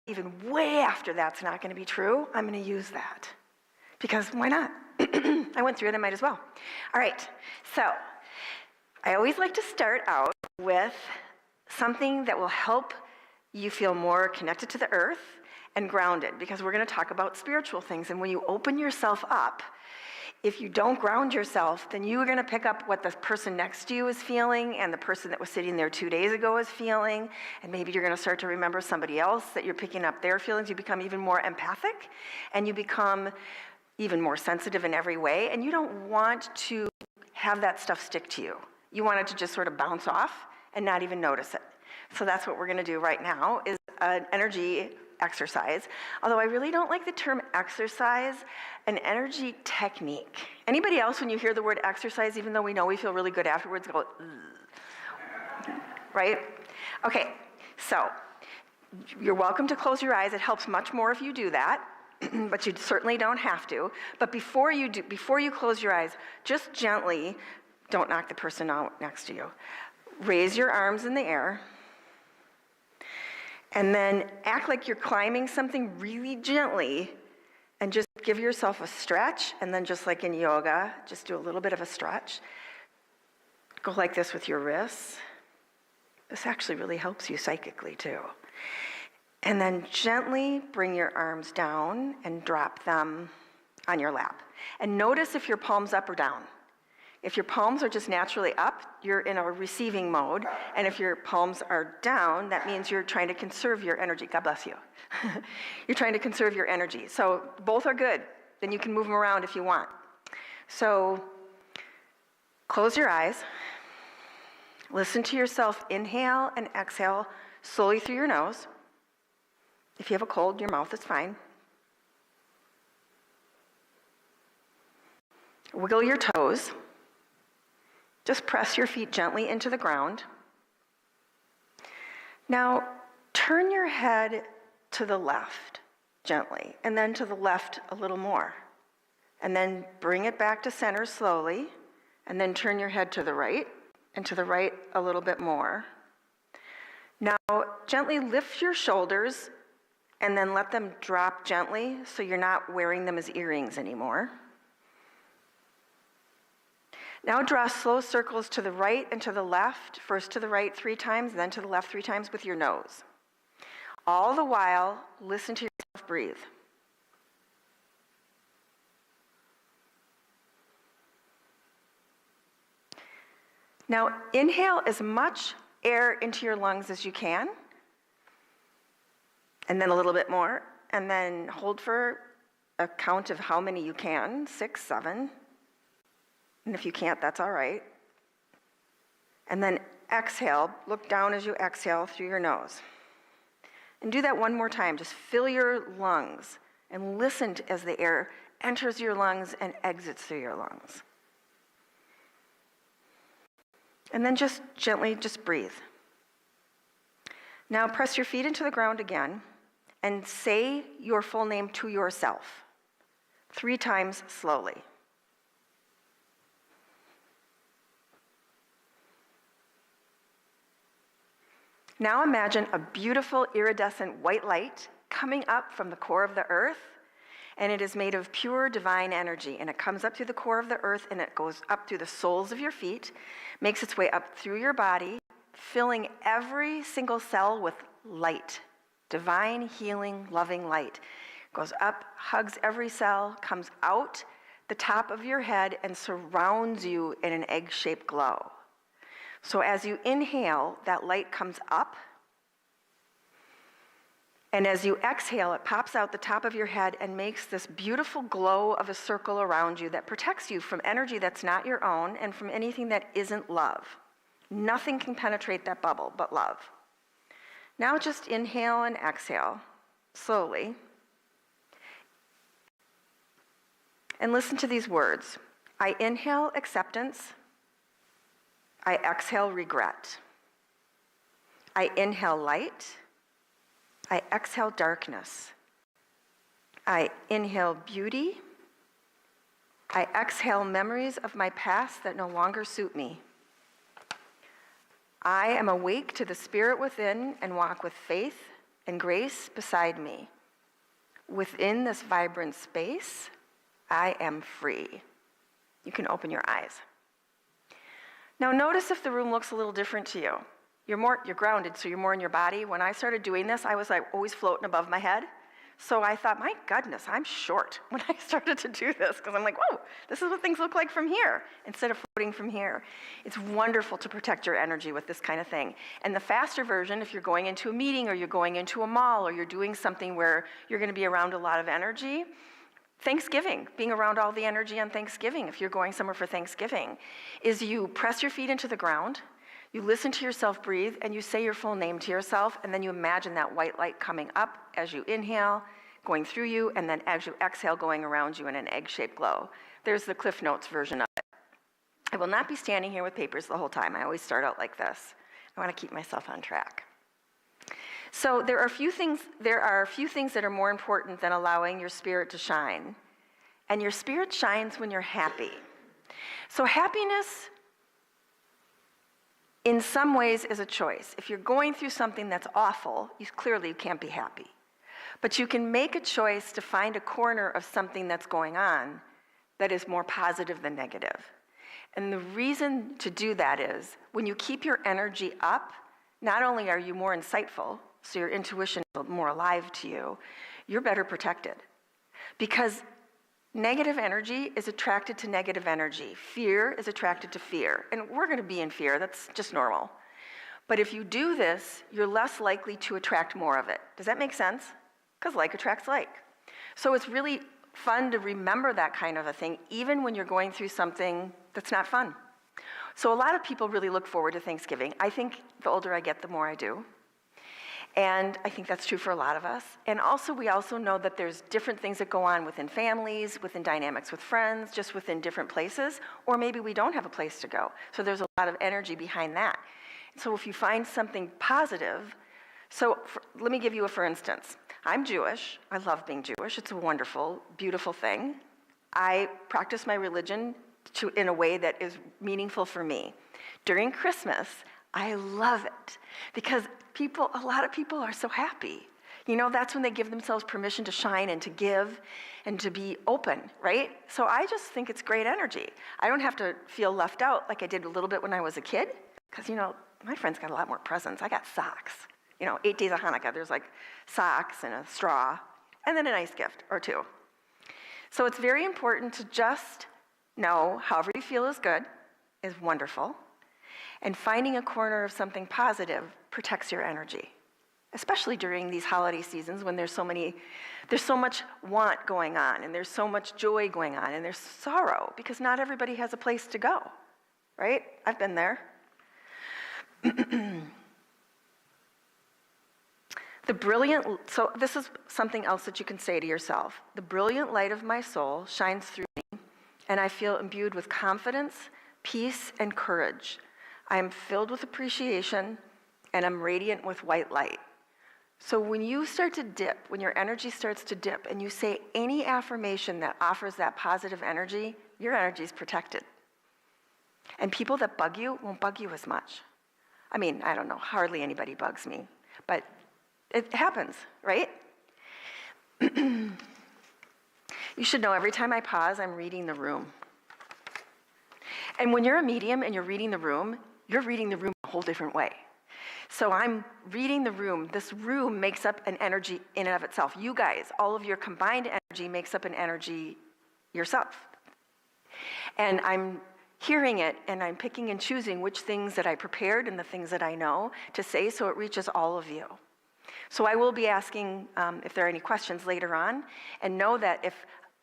even way after that's not going to be true, I'm going to use that. Because why not? I went through it, I might as well. All right, so I always like to start out with something that will help you feel more connected to the earth and grounded, because we're going to talk about spiritual things. And when you open yourself up, if you don't ground yourself, then you're going to pick up what the person next to you is feeling and the person that was sitting there 2 days ago is feeling. And maybe you're going to start to remember somebody else that you're picking up their feelings. You become even more empathic and you become even more sensitive in every way. And you don't want to have that stuff stick to you. You want it to just sort of bounce off and not even notice it. So that's what we're going to do right now, is an energy exercise. Although I really don't like the term exercise, an energy technique. Anybody else, when you hear the word exercise, even though we know we feel really good afterwards, go, ugh. Right? Okay, so you're welcome to close your eyes. It helps much more if you do that, but you certainly don't have to. But before you close your eyes, just gently, don't knock the person out next to you. Raise your arms in the air. And then act like you're climbing something really gently and just give yourself a stretch. And then just like in yoga, just do a little bit of a stretch. Go like this with your wrists. This actually really helps you psychically too. And then gently bring your arms down and drop them on your lap. And notice if your palms up or down. If your palms are just naturally up, you're in a receiving mode. And if your palms are down, that means you're trying to conserve your energy. God bless you. You're trying to conserve your energy. So both are good. Then you can move them around if you want. So close your eyes. Listen to yourself inhale and exhale slowly through your nose. If you have a cold, your mouth is fine. Wiggle your toes. Just press your feet gently into the ground. Now, turn your head to the left gently, and then to the left a little more. And then bring it back to center slowly, and then turn your head to the right, and to the right a little bit more. Now, gently lift your shoulders, and then let them drop gently so you're not wearing them as earrings anymore. Now draw slow circles to the right and to the left, first to the right 3 times, then to the left 3 times with your nose. All the while, listen to yourself breathe. Now inhale as much air into your lungs as you can, and then a little bit more, and then hold for a count of how many you can, 6, 7. And if you can't, that's all right. And then exhale, look down as you exhale through your nose. And do that one more time. Just fill your lungs and listen as the air enters your lungs and exits through your lungs. And then just gently, just breathe. Now press your feet into the ground again and say your full name to yourself 3 times slowly. Now imagine a beautiful iridescent white light coming up from the core of the earth, and it is made of pure divine energy, and it comes up through the core of the earth, and it goes up through the soles of your feet, makes its way up through your body, filling every single cell with light, divine, healing, loving light. Goes up, hugs every cell, comes out the top of your head, and surrounds you in an egg-shaped glow. So as you inhale, that light comes up. And as you exhale, it pops out the top of your head and makes this beautiful glow of a circle around you that protects you from energy that's not your own and from anything that isn't love. Nothing can penetrate that bubble but love. Now just inhale and exhale slowly. And listen to these words. I inhale acceptance. I exhale regret. I inhale light. I exhale darkness. I inhale beauty. I exhale memories of my past that no longer suit me. I am awake to the spirit within and walk with faith, and grace beside me. Within this vibrant space, I am free. You can open your eyes. Now notice if the room looks a little different to you. You're grounded, so you're more in your body. When I started doing this, I was like always floating above my head. So I thought, my goodness, I'm short when I started to do this, because I'm like, whoa, this is what things look like from here, instead of floating from here. It's wonderful to protect your energy with this kind of thing. And the faster version, if you're going into a meeting or you're going into a mall or you're doing something where you're going to be around a lot of energy, Thanksgiving, being around all the energy on Thanksgiving, if you're going somewhere for Thanksgiving, is you press your feet into the ground, you listen to yourself breathe, and you say your full name to yourself, and then you imagine that white light coming up as you inhale, going through you, and then as you exhale, going around you in an egg-shaped glow. There's the Cliff Notes version of it. I will not be standing here with papers the whole time. I always start out like this. I want to keep myself on track. So there are a few things that are more important than allowing your spirit to shine. And your spirit shines when you're happy. So happiness, in some ways, is a choice. If you're going through something that's awful, you clearly can't be happy. But you can make a choice to find a corner of something that's going on that is more positive than negative. And the reason to do that is when you keep your energy up, not only are you more insightful, so your intuition is more alive to you, you're better protected. Because negative energy is attracted to negative energy. Fear is attracted to fear. And we're going to be in fear. That's just normal. But if you do this, you're less likely to attract more of it. Does that make sense? Because like attracts like. So it's really fun to remember that kind of a thing, even when you're going through something that's not fun. So a lot of people really look forward to Thanksgiving. I think the older I get, the more I do. And I think that's true for a lot of us. And also, we also know that there's different things that go on within families, within dynamics with friends, just within different places, or maybe we don't have a place to go. So there's a lot of energy behind that. So if you find something positive, let me give you a for instance. I'm Jewish. I love being Jewish. It's a wonderful, beautiful thing. I practice my religion in a way that is meaningful for me. During Christmas, I love it because a lot of people are so happy. You know, that's when they give themselves permission to shine and to give and to be open, right? So I just think it's great energy. I don't have to feel left out like I did a little bit when I was a kid because, you know, my friends got a lot more presents. I got socks. 8 days of Hanukkah, there's like socks and a straw and then a nice gift or two. So it's very important to just know however you feel is good, is wonderful. And finding a corner of something positive protects your energy, especially during these holiday seasons when there's so much want going on, and there's so much joy going on, and there's sorrow, because not everybody has a place to go, right? I've been there. So this is something else that you can say to yourself. The brilliant light of my soul shines through me, and I feel imbued with confidence, peace, and courage. I am filled with appreciation, and I'm radiant with white light. So when you start to dip, when your energy starts to dip, and you say any affirmation that offers that positive energy, your energy is protected. And people that bug you won't bug you as much. I mean, I don't know, hardly anybody bugs me, but it happens, right? You should know every time I pause, I'm reading the room. And when you're a medium and you're reading the room a whole different way. So I'm reading the room. This room makes up an energy in and of itself. You guys, all of your combined energy makes up an energy yourself. And I'm hearing it, and I'm picking and choosing which things that I prepared and the things that I know to say so it reaches all of you. So I will be asking if there are any questions later on, and know that if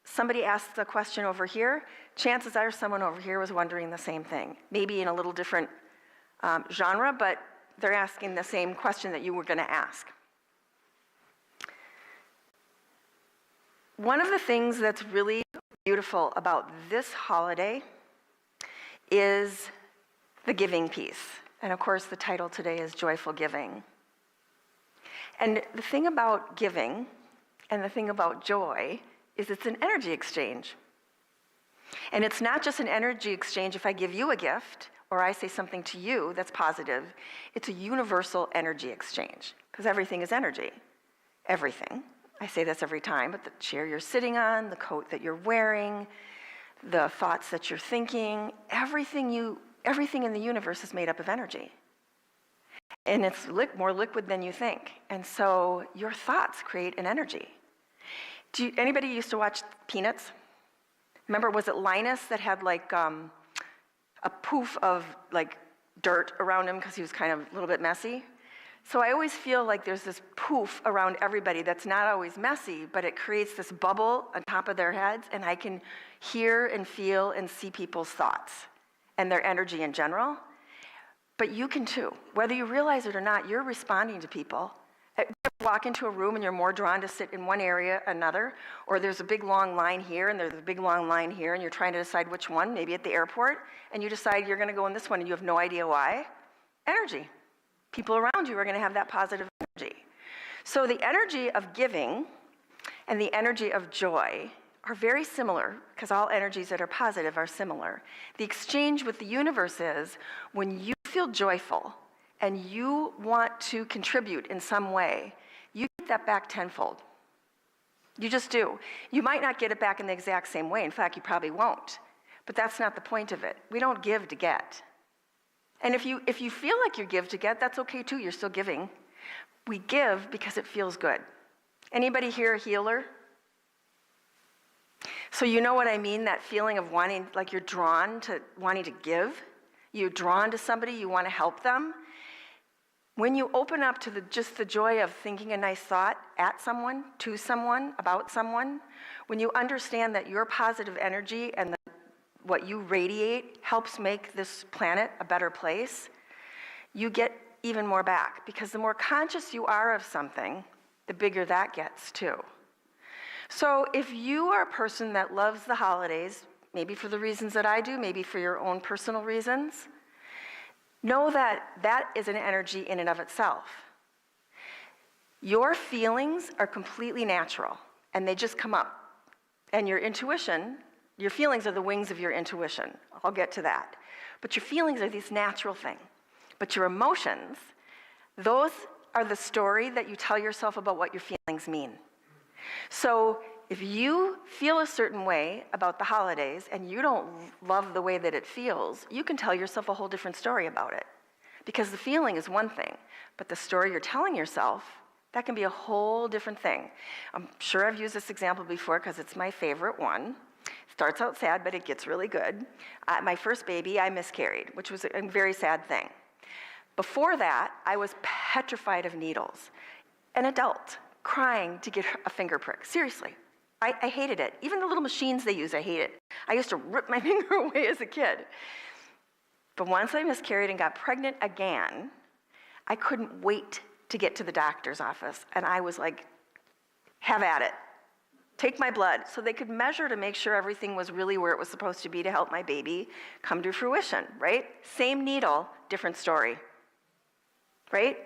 somebody asks a question over here, chances are someone over here was wondering the same thing, maybe in a little different genre, but they're asking the same question that you were going to ask. One of the things that's really beautiful about this holiday is the giving piece. And of course, the title today is Joyful Giving. And the thing about giving and the thing about joy is it's an energy exchange. And it's not just an energy exchange if I give you a gift or I say something to you that's positive. It's a universal energy exchange because everything is energy. everything. I say this every time, but the chair you're sitting on, the coat that you're wearing, the thoughts that you're thinking, everything in the universe is made up of energy. And it's more liquid than you think. And so your thoughts create an energy. Anybody used to watch Peanuts? Remember, was it Linus that had like a poof of like dirt around him because he was kind of a little bit messy? So I always feel like there's this poof around everybody that's not always messy, but it creates this bubble on top of their heads, and I can hear and feel and see people's thoughts and their energy in general. But you can too. Whether you realize it or not, you're responding to people. You walk into a room and you're more drawn to sit in one area or another, or there's a big long line here and there's a big long line here, and you're trying to decide which one, maybe at the airport, and you decide you're going to go in this one and you have no idea why. Energy. People around you are going to have that positive energy. So the energy of giving and the energy of joy are very similar, because all energies that are positive are similar. The exchange with the universe is when you feel joyful and you want to contribute in some way, you get that back tenfold. You just do. You might not get it back in the exact same way. In fact, you probably won't. But that's not the point of it. We don't give to get. And if you feel like you give to get, that's okay too. You're still giving. We give because it feels good. Anybody here a healer? So you know what I mean, that feeling of wanting, like you're drawn to wanting to give. You're drawn to somebody, you want to help them. When you open up to just the joy of thinking a nice thought at someone, to someone, about someone, when you understand that your positive energy and what you radiate helps make this planet a better place, you get even more back. Because the more conscious you are of something, the bigger that gets too. So if you are a person that loves the holidays, maybe for the reasons that I do, maybe for your own personal reasons, know that that is an energy in and of itself. Your feelings are completely natural, and they just come up. And your intuition, your feelings are the wings of your intuition. I'll get to that. But your feelings are this natural thing. But your emotions, those are the story that you tell yourself about what your feelings mean. So if you feel a certain way about the holidays and you don't love the way that it feels, you can tell yourself a whole different story about it. Because the feeling is one thing, but the story you're telling yourself, that can be a whole different thing. I'm sure I've used this example before because it's my favorite one. It starts out sad, but it gets really good. My first baby, I miscarried, which was a very sad thing. Before that, I was petrified of needles. An adult crying to get a finger prick. Seriously, I hated it. Even the little machines they use, I hate it. I used to rip my finger away as a kid. But once I miscarried and got pregnant again, I couldn't wait to get to the doctor's office. And I was like, have at it. Take my blood. So they could measure to make sure everything was really where it was supposed to be to help my baby come to fruition, right? Same needle, different story, right?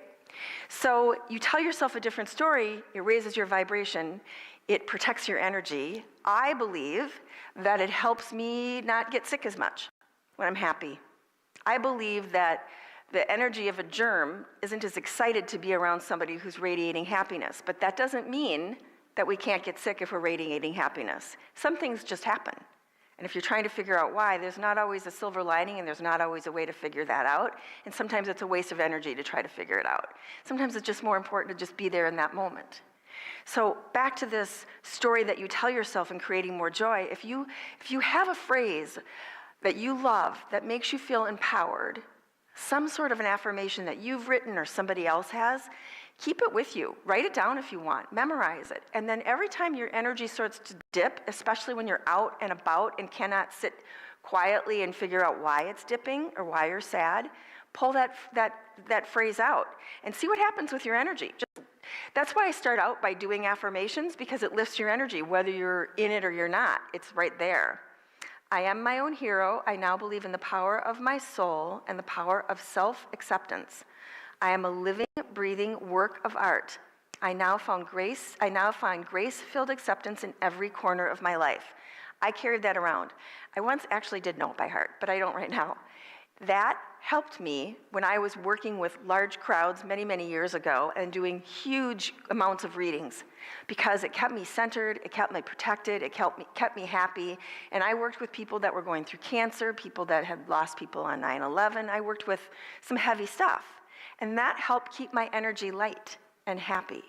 So you tell yourself a different story, it raises your vibration, it protects your energy. I believe that it helps me not get sick as much when I'm happy. I believe that the energy of a germ isn't as excited to be around somebody who's radiating happiness, but that doesn't mean that we can't get sick if we're radiating happiness. Some things just happen. And if you're trying to figure out why, there's not always a silver lining and there's not always a way to figure that out. And sometimes it's a waste of energy to try to figure it out. Sometimes it's just more important to just be there in that moment. So back to this story that you tell yourself in creating more joy, if you have a phrase that you love that makes you feel empowered, some sort of an affirmation that you've written or somebody else has, keep it with you. Write it down if you want. Memorize it. And then every time your energy starts to dip, especially when you're out and about and cannot sit quietly and figure out why it's dipping or why you're sad, pull that phrase out and see what happens with your energy. That's why I start out by doing affirmations, because it lifts your energy, whether you're in it or you're not. It's right there. I am my own hero. I now believe in the power of my soul and the power of self-acceptance. I am a living, breathing work of art. I now find grace-filled acceptance in every corner of my life. I carried that around. I once actually did know it by heart, but I don't right now. That helped me when I was working with large crowds many, many years ago and doing huge amounts of readings, because it kept me centered, it kept me protected, it kept me happy. And I worked with people that were going through cancer, people that had lost people on 9/11. I worked with some heavy stuff. And that helped keep my energy light and happy.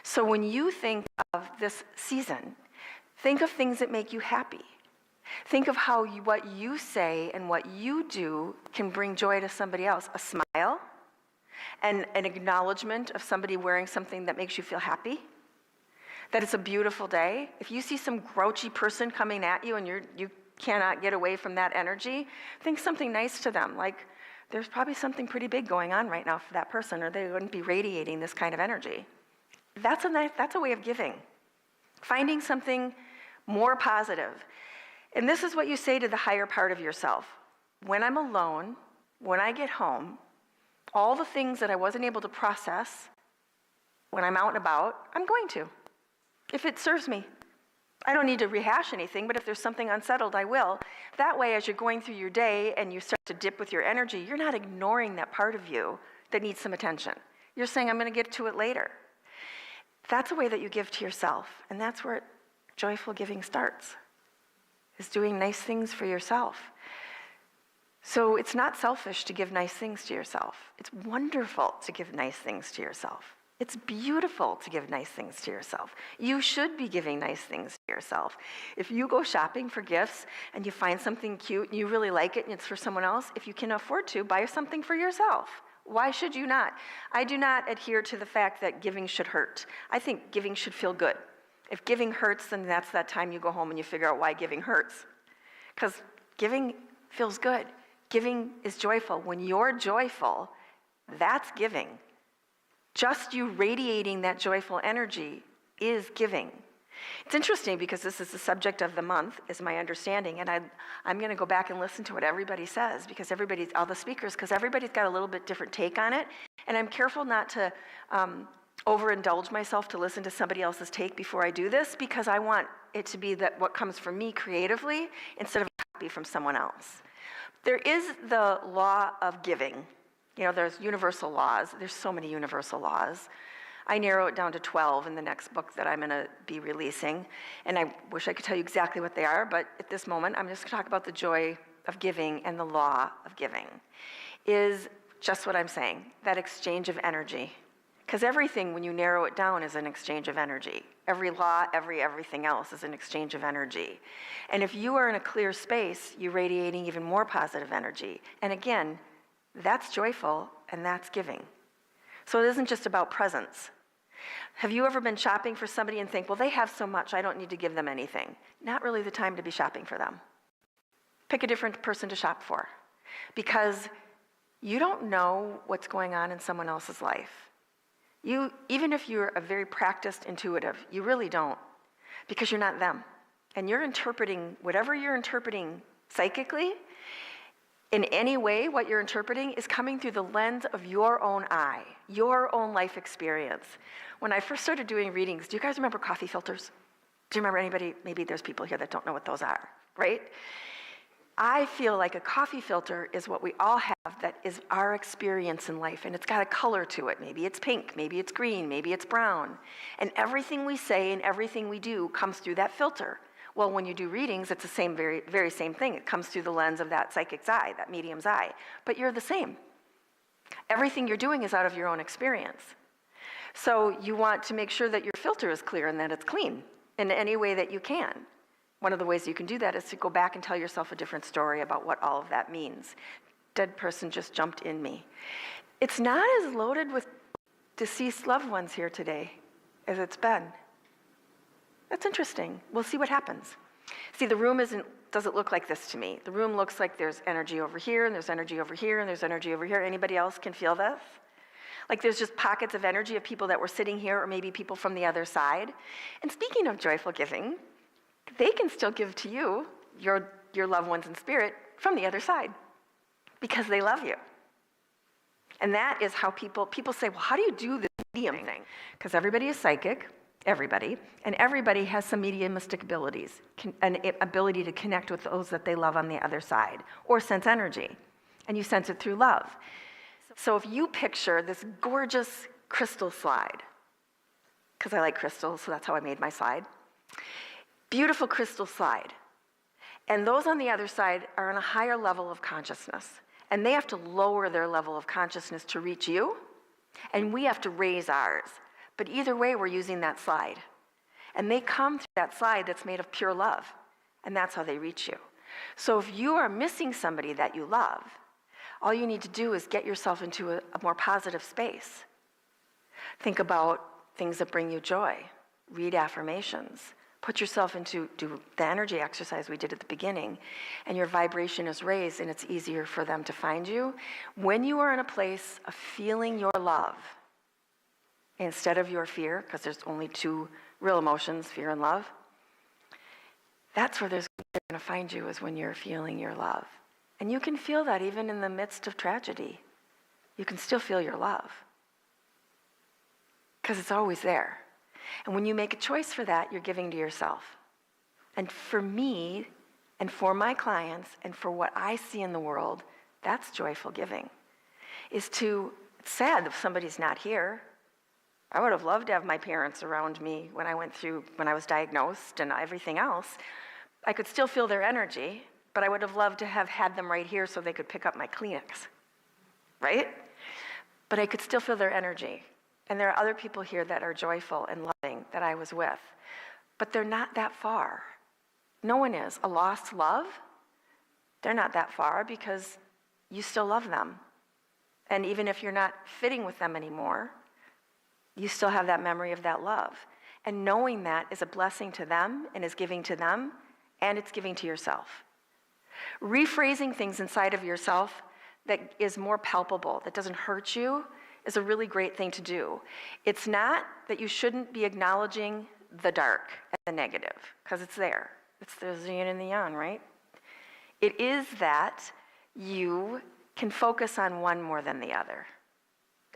So when you think of this season, think of things that make you happy. Think of how what you say and what you do can bring joy to somebody else. A smile, and an acknowledgement of somebody wearing something that makes you feel happy, that it's a beautiful day. If you see some grouchy person coming at you and you cannot get away from that energy, think something nice to them, like there's probably something pretty big going on right now for that person, or they wouldn't be radiating this kind of energy. That's a way of giving. Finding something more positive. And this is what you say to the higher part of yourself. When I'm alone, when I get home, all the things that I wasn't able to process when I'm out and about, I'm going to, if it serves me. I don't need to rehash anything, but if there's something unsettled, I will. That way, as you're going through your day and you start to dip with your energy, you're not ignoring that part of you that needs some attention. You're saying, I'm going to get to it later. That's a way that you give to yourself, and that's where joyful giving starts, is doing nice things for yourself. So it's not selfish to give nice things to yourself. It's wonderful to give nice things to yourself. It's beautiful to give nice things to yourself. You should be giving nice things to yourself. If you go shopping for gifts and you find something cute and you really like it and it's for someone else, if you can afford to, buy something for yourself. Why should you not? I do not adhere to the fact that giving should hurt. I think giving should feel good. If giving hurts, then that's that time you go home and you figure out why giving hurts. Because giving feels good. Giving is joyful. When you're joyful, that's giving. Just you radiating that joyful energy is giving. It's interesting because this is the subject of the month, is my understanding, and I'm going to go back and listen to what everybody says, because all the speakers, because everybody's got a little bit different take on it, and I'm careful not to overindulge myself to listen to somebody else's take before I do this, because I want it to be that what comes from me creatively instead of a copy from someone else. There is the law of giving. You know, there's universal laws. There's so many universal laws. I narrow it down to 12 in the next book that I'm going to be releasing. And I wish I could tell you exactly what they are, but at this moment, I'm just going to talk about the joy of giving and the law of giving. Is just what I'm saying, that exchange of energy. Because everything, when you narrow it down, is an exchange of energy. Every law, everything else is an exchange of energy. And if you are in a clear space, you're radiating even more positive energy. And again, that's joyful, and that's giving. So it isn't just about presents. Have you ever been shopping for somebody and think, well, they have so much, I don't need to give them anything? Not really the time to be shopping for them. Pick a different person to shop for, because you don't know what's going on in someone else's life. Even if you're a very practiced intuitive, you really don't, because you're not them. And you're interpreting whatever you're interpreting psychically. In any way, what you're interpreting is coming through the lens of your own eye, your own life experience. When I first started doing readings, do you guys remember coffee filters? Do you remember anybody? Maybe there's people here that don't know what those are, right? I feel like a coffee filter is what we all have that is our experience in life, and it's got a color to it. Maybe it's pink, maybe it's green, maybe it's brown. And everything we say and everything we do comes through that filter. Well, when you do readings, it's the same, very, very same thing. It comes through the lens of that psychic's eye, that medium's eye. But you're the same. Everything you're doing is out of your own experience. So you want to make sure that your filter is clear and that it's clean in any way that you can. One of the ways you can do that is to go back and tell yourself a different story about what all of that means. Dead person just jumped in me. It's not as loaded with deceased loved ones here today as it's been. That's interesting. We'll see what happens. See, the room doesn't look like this to me. The room looks like there's energy over here, and there's energy over here, and there's energy over here. Anybody else can feel this? Like there's just pockets of energy of people that were sitting here, or maybe people from the other side. And speaking of joyful giving, they can still give to you, your loved ones in spirit, from the other side, because they love you. And that is how people say, well, how do you do this medium thing? Because everybody is psychic. Everybody, and everybody has some mediumistic abilities, an ability to connect with those that they love on the other side, or sense energy. and you sense it through love. So if you picture this gorgeous crystal slide, because I like crystals, so that's how I made my slide. Beautiful crystal slide. And those on the other side are on a higher level of consciousness. And they have to lower their level of consciousness to reach you, and we have to raise ours. But either way, we're using that slide. And they come through that slide that's made of pure love, and that's how they reach you. So if you are missing somebody that you love, all you need to do is get yourself into a more positive space. Think about things that bring you joy. Read affirmations. Put yourself into do the energy exercise we did at the beginning, and your vibration is raised, and it's easier for them to find you. When you are in a place of feeling your love, instead of your fear, because there's only two real emotions, fear and love, that's where they're going to find you, is when you're feeling your love. And you can feel that even in the midst of tragedy. You can still feel your love, because it's always there. And when you make a choice for that, you're giving to yourself. And for me, and for my clients, and for what I see in the world, that's joyful giving. It's sad that somebody's not here. I would have loved to have my parents around me when I was diagnosed and everything else. I could still feel their energy, but I would have loved to have had them right here so they could pick up my Kleenex, right? But I could still feel their energy. And there are other people here that are joyful and loving that I was with, but they're not that far. No one is. A lost love, they're not that far because you still love them. And even if you're not fitting with them anymore, you still have that memory of that love. And knowing that is a blessing to them and is giving to them, and it's giving to yourself. Rephrasing things inside of yourself that is more palpable, that doesn't hurt you, is a really great thing to do. It's not that you shouldn't be acknowledging the dark and the negative, because it's there. It's the yin and the yang, right? It is that you can focus on one more than the other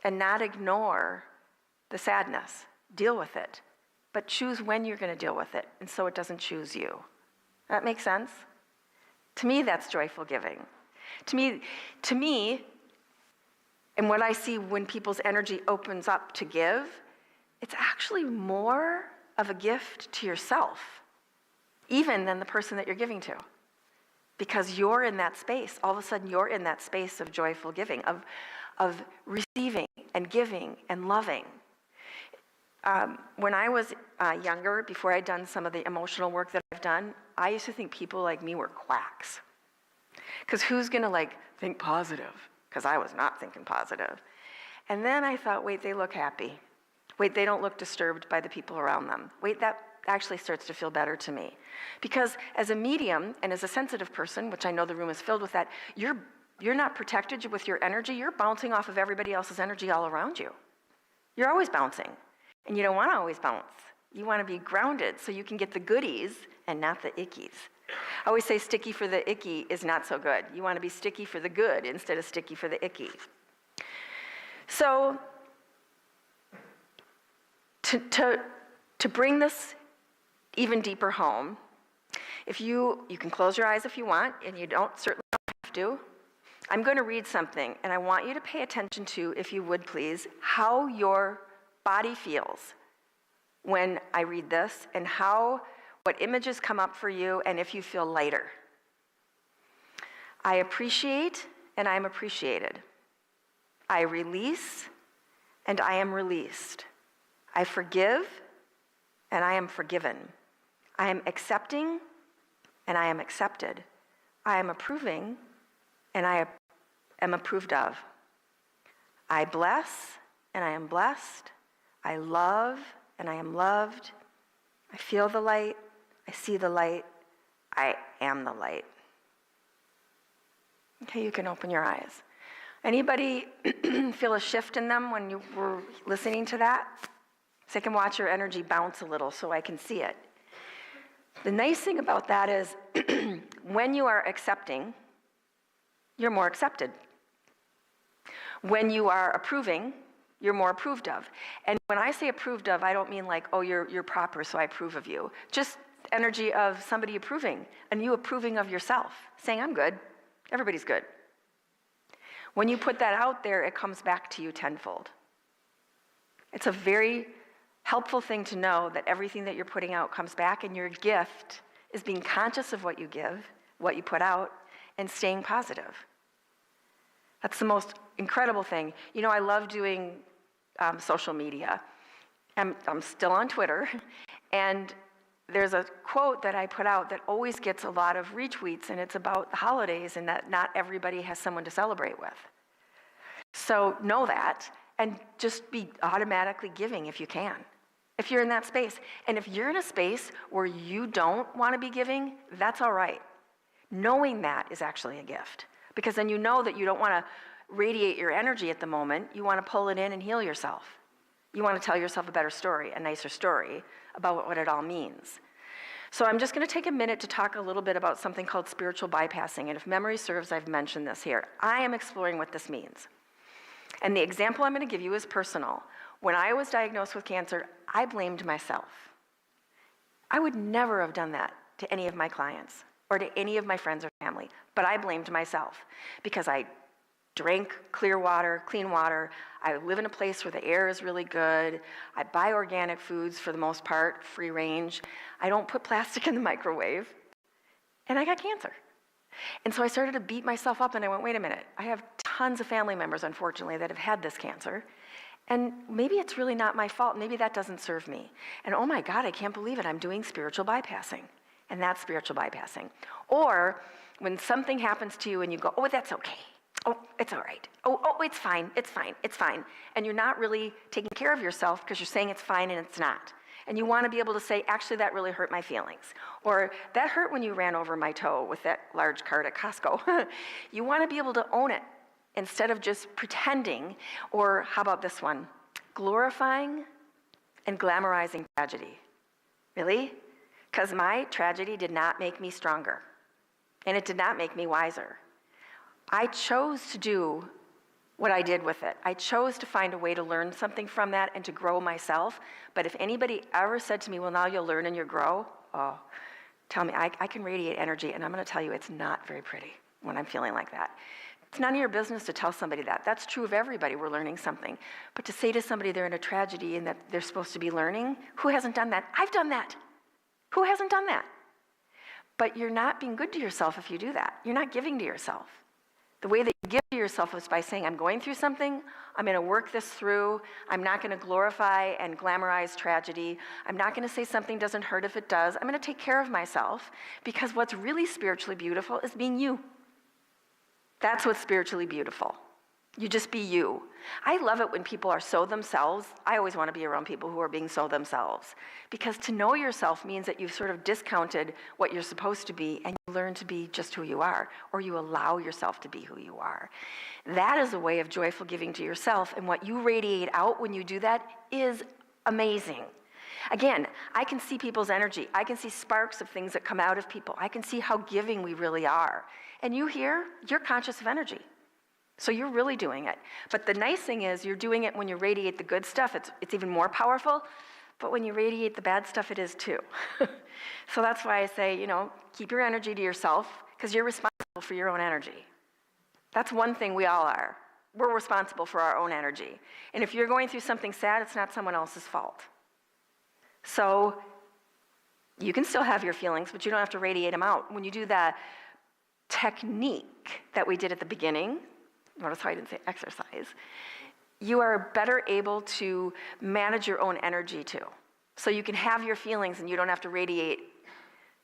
and not ignore the sadness. Deal with it, but choose when you're going to deal with it, and so it doesn't choose you. That makes sense? To me, that's joyful giving. To me, and what I see when people's energy opens up to give, it's actually more of a gift to yourself, even than the person that you're giving to. Because you're in that space. All of a sudden, you're in that space of joyful giving, of receiving and giving and loving. When I was younger, before I'd done some of the emotional work that I've done, I used to think people like me were quacks. Because who's going to think positive? Because I was not thinking positive. And then I thought, wait, they look happy. Wait, they don't look disturbed by the people around them. Wait, that actually starts to feel better to me. Because as a medium and as a sensitive person, which I know the room is filled with that, you're not protected with your energy. You're bouncing off of everybody else's energy all around you. You're always bouncing. And you don't want to always bounce. You want to be grounded so you can get the goodies and not the ickies. I always say sticky for the icky is not so good. You want to be sticky for the good instead of sticky for the icky. So to bring this even deeper home, if you can close your eyes if you want, and you certainly don't have to. I'm going to read something, and I want you to pay attention to, if you would please, how your body feels when I read this, and what images come up for you, and if you feel lighter. I appreciate, and I am appreciated. I release, and I am released. I forgive, and I am forgiven. I am accepting, and I am accepted. I am approving, and I am approved of. I bless, and I am blessed. I love, and I am loved. I feel the light. I see the light. I am the light. Okay, you can open your eyes. Anybody feel a shift in them when you were listening to that? So I can watch your energy bounce a little so I can see it. The nice thing about that is when you are accepting, you're more accepted. When you are approving, you're more approved of. And when I say approved of, I don't mean you're proper, so I approve of you. Just energy of somebody approving, and you approving of yourself, saying, I'm good, everybody's good. When you put that out there, it comes back to you tenfold. It's a very helpful thing to know that everything that you're putting out comes back, and your gift is being conscious of what you give, what you put out, and staying positive. That's the most incredible thing. You know, I love doing social media. I'm still on Twitter, and there's a quote that I put out that always gets a lot of retweets, and it's about the holidays and that not everybody has someone to celebrate with. So know that, and just be automatically giving if you can, if you're in that space. And if you're in a space where you don't want to be giving, that's all right. Knowing that is actually a gift, because then you know that you don't want to radiate your energy at the moment. You want to pull it in and heal yourself. You want to tell yourself a better story, a nicer story about what it all means. So I'm just going to take a minute to talk a little bit about something called spiritual bypassing. And if memory serves, I've mentioned this here. I am exploring what this means. And the example I'm going to give you is personal. When I was diagnosed with cancer, I blamed myself. I would never have done that to any of my clients or to any of my friends or family, but I blamed myself because I drank clear water, clean water. I live in a place where the air is really good. I buy organic foods for the most part, free range. I don't put plastic in the microwave. And I got cancer. And so I started to beat myself up, and I went, wait a minute. I have tons of family members, unfortunately, that have had this cancer. And maybe it's really not my fault. Maybe that doesn't serve me. And oh my God, I can't believe it. I'm doing spiritual bypassing. And that's spiritual bypassing. Or when something happens to you and you go, oh, that's okay. Oh, it's all right. Oh, it's fine. It's fine. It's fine. And you're not really taking care of yourself because you're saying it's fine and it's not. And you want to be able to say, actually, that really hurt my feelings. Or that hurt when you ran over my toe with that large cart at Costco. You want to be able to own it instead of just pretending. Or how about this one? Glorifying and glamorizing tragedy. Really? Because my tragedy did not make me stronger. And it did not make me wiser. I chose to do what I did with it. I chose to find a way to learn something from that and to grow myself. But if anybody ever said to me, well, now you'll learn and you'll grow, oh, tell me, I can radiate energy, and I'm going to tell you it's not very pretty when I'm feeling like that. It's none of your business to tell somebody that. That's true of everybody. We're learning something. But to say to somebody they're in a tragedy and that they're supposed to be learning, who hasn't done that? I've done that. Who hasn't done that? But you're not being good to yourself if you do that. You're not giving to yourself. The way that you give to yourself is by saying, I'm going through something, I'm going to work this through, I'm not going to glorify and glamorize tragedy, I'm not going to say something doesn't hurt if it does, I'm going to take care of myself, because what's really spiritually beautiful is being you. That's what's spiritually beautiful. You just be you. I love it when people are so themselves. I always want to be around people who are being so themselves, because to know yourself means that you've sort of discounted what you're supposed to be and you learn to be just who you are, or you allow yourself to be who you are. That is a way of joyful giving to yourself, and what you radiate out when you do that is amazing. Again, I can see people's energy. I can see sparks of things that come out of people. I can see how giving we really are. And you here, you're conscious of energy. So you're really doing it. But the nice thing is you're doing it when you radiate the good stuff. It's even more powerful. But when you radiate the bad stuff, it is too. So that's why I say, keep your energy to yourself, because you're responsible for your own energy. That's one thing we all are. We're responsible for our own energy. And if you're going through something sad, it's not someone else's fault. So you can still have your feelings, but you don't have to radiate them out. When you do that technique that we did at the beginning, notice how I didn't say exercise, you are better able to manage your own energy too. So you can have your feelings and you don't have to radiate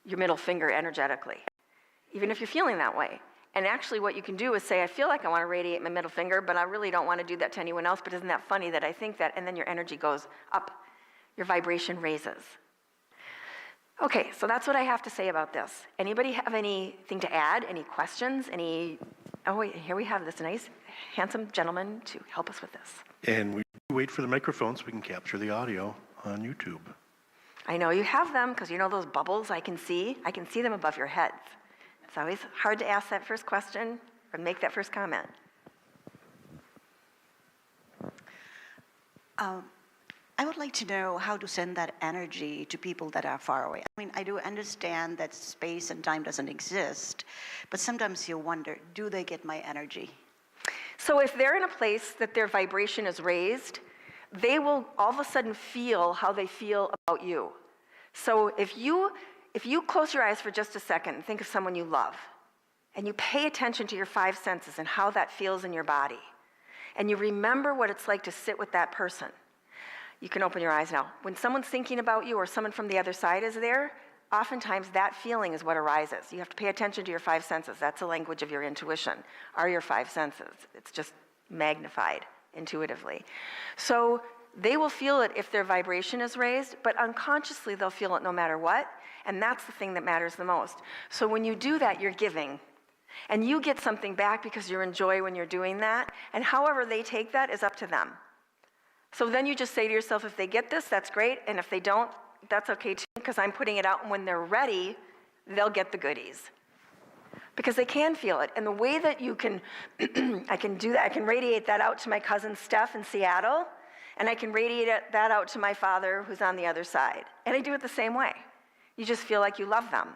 your middle finger energetically, even if you're feeling that way. And actually what you can do is say, I feel like I want to radiate my middle finger, but I really don't want to do that to anyone else, but isn't that funny that I think that? And then your energy goes up, your vibration raises. Okay, so that's what I have to say about this. Anybody have anything to add? Any questions? Oh, wait, here we have this nice, handsome gentleman to help us with this. And we wait for the microphone so we can capture the audio on YouTube. I know you have them, because those bubbles I can see them above your heads. It's always hard to ask that first question or make that first comment. I would like to know how to send that energy to people that are far away. I mean, I do understand that space and time doesn't exist, but sometimes you wonder, do they get my energy? So if they're in a place that their vibration is raised, they will all of a sudden feel how they feel about you. So if you close your eyes for just a second and think of someone you love, and you pay attention to your 5 senses and how that feels in your body, and you remember what it's like to sit with that person, you can open your eyes now. When someone's thinking about you or someone from the other side is there, oftentimes that feeling is what arises. You have to pay attention to your 5 senses. That's the language of your intuition, are your 5 senses. It's just magnified intuitively. So they will feel it if their vibration is raised, but unconsciously they'll feel it no matter what, and that's the thing that matters the most. So when you do that, you're giving. And you get something back because you're in joy when you're doing that, and however they take that is up to them. So then you just say to yourself, if they get this, that's great, and if they don't, that's okay too, because I'm putting it out, and when they're ready, they'll get the goodies. Because they can feel it. And the way that you can, I can do that, I can radiate that out to my cousin Steph in Seattle, and I can radiate that out to my father who's on the other side. And I do it the same way. You just feel like you love them.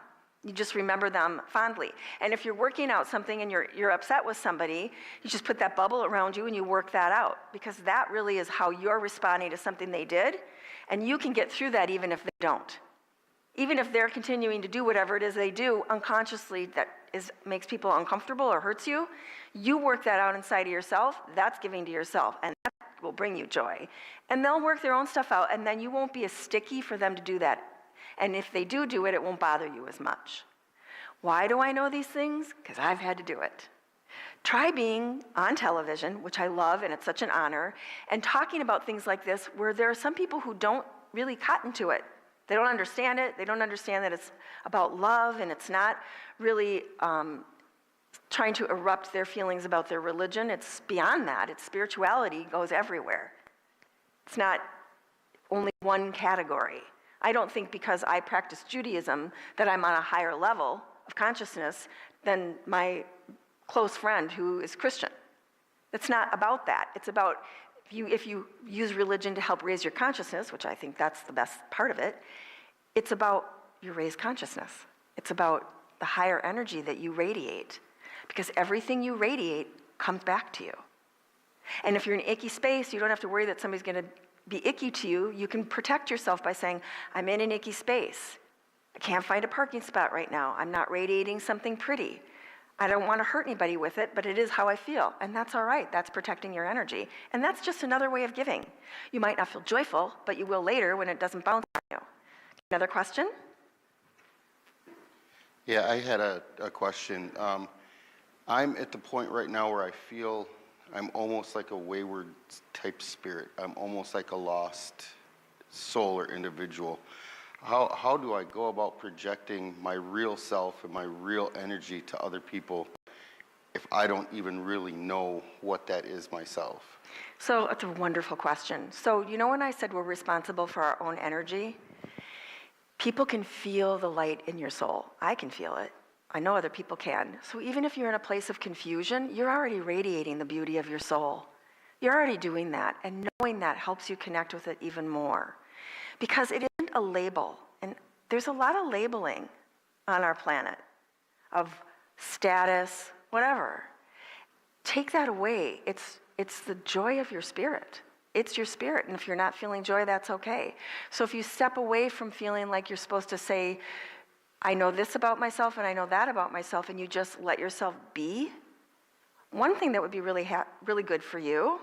You just remember them fondly. And if you're working out something and you're upset with somebody, you just put that bubble around you and you work that out, because that really is how you're responding to something they did, and you can get through that even if they don't. Even if they're continuing to do whatever it is they do unconsciously that makes people uncomfortable or hurts you, you work that out inside of yourself. That's giving to yourself, and that will bring you joy. And they'll work their own stuff out, and then you won't be as sticky for them to do that. And if they do it, it won't bother you as much. Why do I know these things? Because I've had to do it. Try being on television, which I love, and it's such an honor, and talking about things like this where there are some people who don't really cotton to it. They don't understand it. They don't understand that it's about love, and it's not really trying to erupt their feelings about their religion. It's beyond that. It's spirituality goes everywhere. It's not only one category. I don't think because I practice Judaism that I'm on a higher level of consciousness than my close friend who is Christian. It's not about that. It's about if you use religion to help raise your consciousness, which I think that's the best part of it, it's about your raised consciousness. It's about the higher energy that you radiate, because everything you radiate comes back to you. And if you're in an icky space, you don't have to worry that somebody's going to be icky to you. You can protect yourself by saying, I'm in an icky space. I can't find a parking spot right now. I'm not radiating something pretty. I don't want to hurt anybody with it, but it is how I feel. And that's all right. That's protecting your energy. And that's just another way of giving. You might not feel joyful, but you will later when it doesn't bounce on you. Another question? Yeah, I had a question. I'm at the point right now where I feel I'm almost like a wayward type spirit. I'm almost like a lost soul or individual. How do I go about projecting my real self and my real energy to other people if I don't even really know what that is myself? So it's a wonderful question. So you know when I said we're responsible for our own energy? People can feel the light in your soul. I can feel it. I know other people can. So even if you're in a place of confusion, you're already radiating the beauty of your soul. You're already doing that, and knowing that helps you connect with it even more. Because it isn't a label, and there's a lot of labeling on our planet of status, whatever. Take that away. It's the joy of your spirit. It's your spirit, and if you're not feeling joy, that's okay. So if you step away from feeling like you're supposed to say, I know this about myself and I know that about myself, and you just let yourself be, one thing that would be really good for you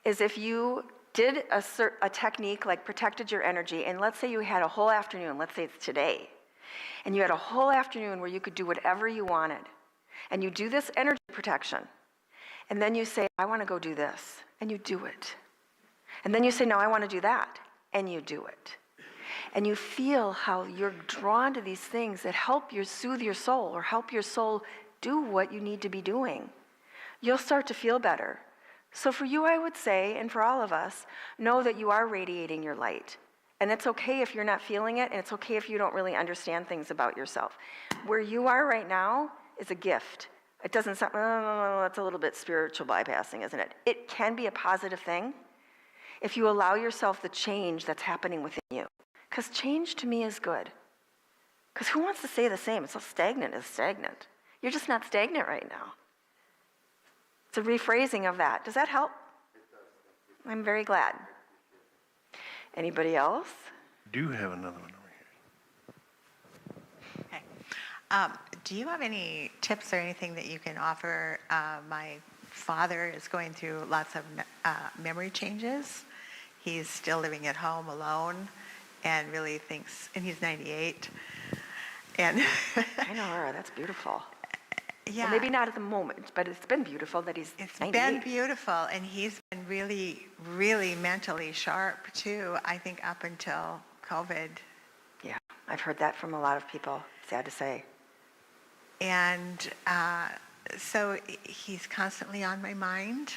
is if you did a technique like protected your energy, and let's say you had a whole afternoon, let's say it's today, and you had a whole afternoon where you could do whatever you wanted, and you do this energy protection, and then you say, I want to go do this, and you do it. And then you say, no, I want to do that, and you do it. And you feel how you're drawn to these things that help you soothe your soul or help your soul do what you need to be doing. You'll start to feel better. So for you, I would say, and for all of us, know that you are radiating your light. And it's okay if you're not feeling it, and it's okay if you don't really understand things about yourself. Where you are right now is a gift. It doesn't sound, that's a little bit spiritual bypassing, isn't it? It can be a positive thing if you allow yourself the change that's happening within you. Because change to me is good. Because who wants to stay the same? It's so stagnant is stagnant. You're just not stagnant right now. It's a rephrasing of that. Does that help? I'm very glad. Anybody else? Do have another one over here. Okay. Do you have any tips or anything that you can offer? My father is going through lots of memory changes. He's still living at home alone and really thinks, and he's 98. And I know her. That's beautiful. yeah, Well, maybe not at the moment, but it's been beautiful that he's it's 98. been beautiful, and he's been really, really mentally sharp too, I think up until COVID. Yeah, I've heard that from a lot of people, sad to say. And so he's constantly on my mind.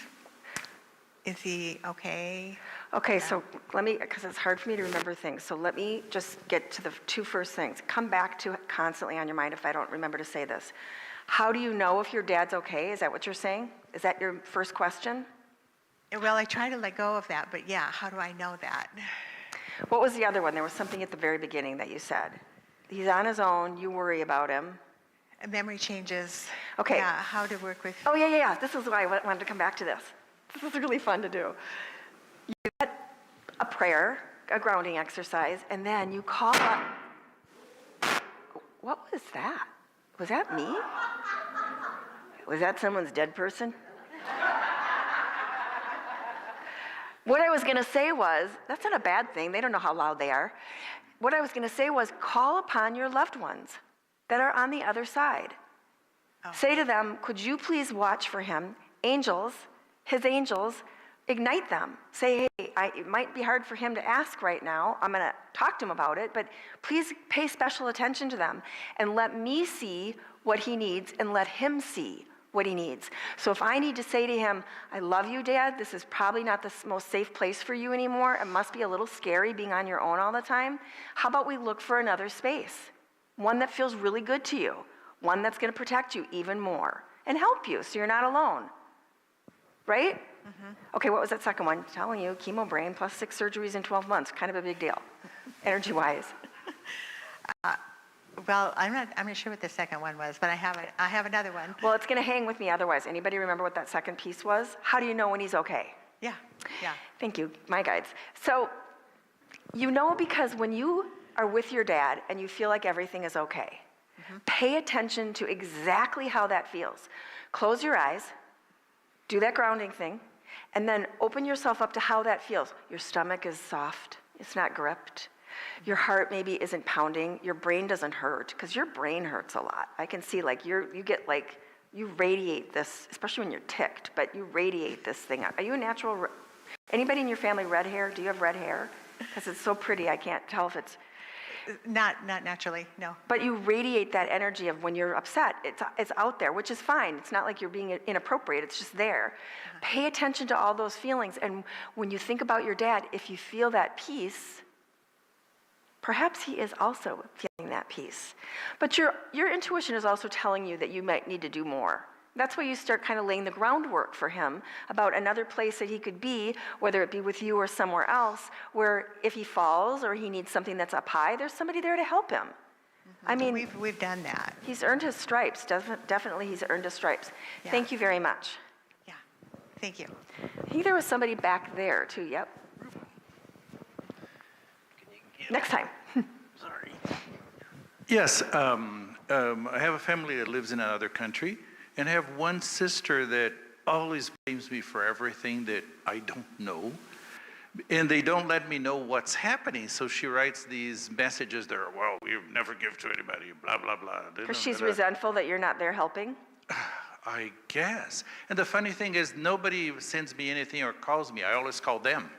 Is he okay? Okay, so let me, because it's hard for me to remember things, so let me just get to the two first things. Come back to it constantly on your mind if I don't remember to say this. How do you know if your dad's okay? Is that what you're saying? Is that your first question? Well, I try to let go of that, but yeah, how do I know that? What was the other one? There was something at the very beginning that you said. He's on his own, you worry about him. Memory changes. Okay. Yeah, how to work with. Oh, yeah. This is why I wanted to come back to this. This is really fun to do. You get a prayer, a grounding exercise, and then you call up. What was that? Was that me? Was that someone's dead person? What I was going to say was, that's not a bad thing. They don't know how loud they are. What I was going to say was, call upon your loved ones that are on the other side. Oh. Say to them, could you please watch for him? Angels, his angels, ignite them. Say, hey, it might be hard for him to ask right now. I'm going to talk to him about it, but please pay special attention to them and let me see what he needs and let him see what he needs. So if I need to say to him, I love you, Dad, this is probably not the most safe place for you anymore. It must be a little scary being on your own all the time. How about we look for another space? One that feels really good to you. One that's going to protect you even more and help you so you're not alone. Right? Mm-hmm. Okay, what was that second one? Telling you, chemo brain plus 6 surgeries in 12 months. Kind of a big deal, energy-wise. Well, I'm not sure what the second one was, but I have another one. Well, it's going to hang with me otherwise. Anybody remember what that second piece was? How do you know when he's okay? Yeah. Thank you, my guides. So, you know, because when you are with your dad and you feel like everything is okay, pay attention to exactly how that feels. Close your eyes, do that grounding thing, and then open yourself up to how that feels. Your stomach is soft, it's not gripped. Your heart maybe isn't pounding, your brain doesn't hurt, because your brain hurts a lot. I can see like you radiate this, especially when you're ticked, but you radiate this thing out. Are you a natural, anybody in your family red hair? Do you have red hair? Because it's so pretty, I can't tell if it's. Not naturally, no. But you radiate that energy of when you're upset. It's out there, which is fine. It's not like you're being inappropriate. It's just there. Pay attention to all those feelings. And when you think about your dad, if you feel that peace, perhaps he is also feeling that peace. But your intuition is also telling you that you might need to do more. That's why you start kind of laying the groundwork for him about another place that he could be, whether it be with you or somewhere else, where if he falls or he needs something that's up high, there's somebody there to help him. I mean, we've done that. He's earned his stripes. Definitely he's earned his stripes. Yeah. Thank you very much. Yeah, thank you. I think there was somebody back there too, yep. Next time. Sorry. Yes, I have a family that lives in another country, and I have one sister that always blames me for everything that I don't know. And they don't let me know what's happening, so she writes these messages that are, well, we never give to anybody, blah, blah, blah. Because she's resentful that you're not there helping? I guess. And the funny thing is, nobody sends me anything or calls me. I always call them,